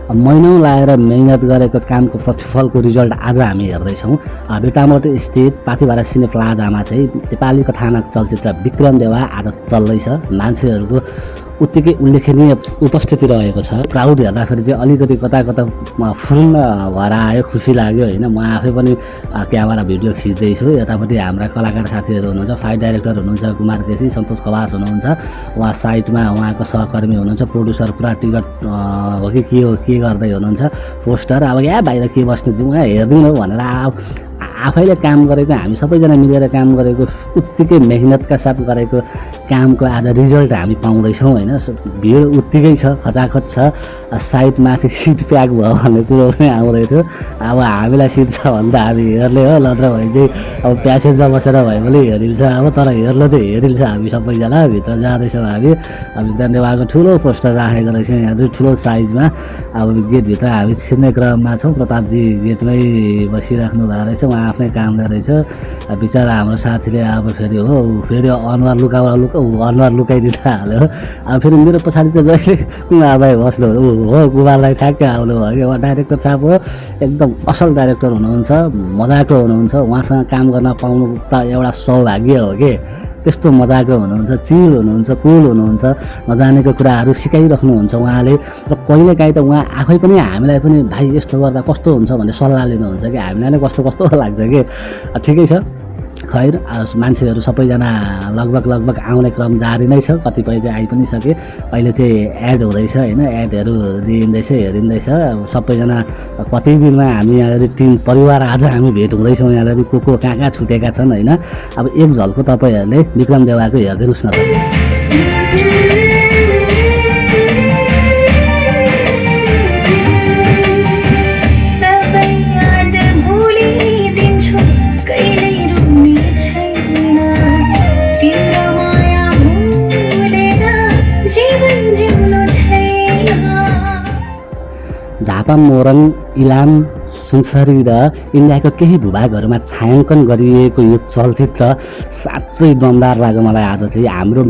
महिनौँ लागेर मेहनत गरेको कामको प्रतिफलको रिजल्ट आज हामी हेर्दैछौँ। भेटामोट स्थित पाथिभरा सिने प्लाजामा चाहिँ नेपाली कथानक चलचित्र विक्रम देवा आज चल्दैछ। मान्छेहरूको उत्तिकै उल्लेखनीय उपस्थिति रहेको छ। क्राउड हेर्दाखेरि चाहिँ अलिकति कता कता फुल्ल भएर आयो, खुसी लाग्यो होइन। म आफै पनि क्यामेरा भिडियो खिच्दैछु। यतापट्टि हाम्रा कलाकार साथीहरू हुनुहुन्छ, फाइट डाइरेक्टर हुनुहुन्छ कुमार केसी, सन्तोष खवास हुनुहुन्छ, उहाँ साइडमा उहाँको सहकर्मी हुनुहुन्छ, प्रड्युसर पुरा टिकट हो कि के हो के गर्दै हुनुहुन्छ, पोस्टर अब या बाहिर के बस्नु जाउँ हेरिदिउँ भनेर आफैले काम गरेको, हामी सबैजना मिलेर काम गरेको, उत्तिकै मेहनतका साथ गरेको कामको आज रिजल्ट हामी पाउँदैछौँ होइन। भिड उत्तिकै छ, खचाखच छ। साइडमाथि सिट प्याक भयो भन्ने कुरो पनि आउँदै थियो। अब हामीलाई सिट छ भने त हामी हेर्ने हो, नत्र भने चाहिँ अब प्यासेजमा बसेर भए पनि हेरिन्छ। अब तर हेर्न चाहिँ हेरिन्छ हामी सबैजना। भित्र जाँदैछौँ हामी। विक्रम देवाको ठुलो पोस्टर राखेको रहेछौँ यहाँ ठुलो साइजमा। अब गेटभित्र हामी छिर्ने क्रममा छौँ। प्रतापजी गेटमै बसिराख्नु भएको रहेछ, उहाँ आफ्नै काम गरेछ। बिचरा हाम्रो साथीले अब फेरि अनुहार अनुहार लुकाइदिँदा हाल्यो। अब फेरि मेरो पछाडि चाहिँ जहिले कुमारलाई बस्नु हो, कुमारलाई ठ्याक्कै आउनु भयो कि उहाँ डाइरेक्टर साहब हो, एकदम असल डाइरेक्टर हुनुहुन्छ, मजाको हुनुहुन्छ। उहाँसँग काम गर्न पाउनु त एउटा सौभाग्य हो कि। त्यस्तो मजाको हुनुहुन्छ, चिल हुनुहुन्छ, कुल हुनुहुन्छ, नजानेको कुराहरू सिकाइराख्नुहुन्छ उहाँले। र कहिलेकाहीँ त उहाँ आफै पनि हामीलाई पनि भाइ यस्तो गर्दा कस्तो हुन्छ भन्ने सल्लाह लिनुहुन्छ कि हामीलाई नै कस्तो कस्तो लाग्छ कि। ठिकै छ, खैर मान्छेहरू सबैजना लगभग आउने क्रम जारी नै छ। कतिपय चाहिँ आइ पनि सके। अहिले चाहिँ एड हुँदैछ होइन, एडहरू दिइँदैछ, हेरिँदैछ। सबैजना कति दिनमा हामी यहाँनिर टिम परिवार आज हामी भेट हुँदैछौँ। यहाँनिर को कहाँ कहाँ छुटेका छन् होइन। अब एक झल्को तपाईँहरूले विक्रम देवाको हेरिदिनुहोस् न त। झापा मोरङ, इलाम, सुनसरी र इन्डियाको केही भूभागहरूमा छायाङ्कन गरिएको यो चलचित्र साँच्चै दमदार लाग्यो मलाई। आज चाहिँ हाम्रो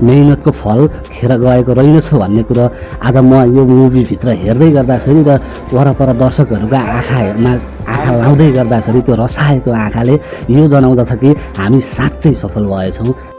मेहनतको फल खेर गएको रहेछ भन्ने कुरो आज म यो मुभीभित्र हेर्दै गर्दाखेरि र वरपर दर्शकहरूका आँखा लाउँदै गर्दाखेरि त्यो रसाएको आँखाले यो जनाउँदछ कि हामी साँच्चै सफल भएछौँ।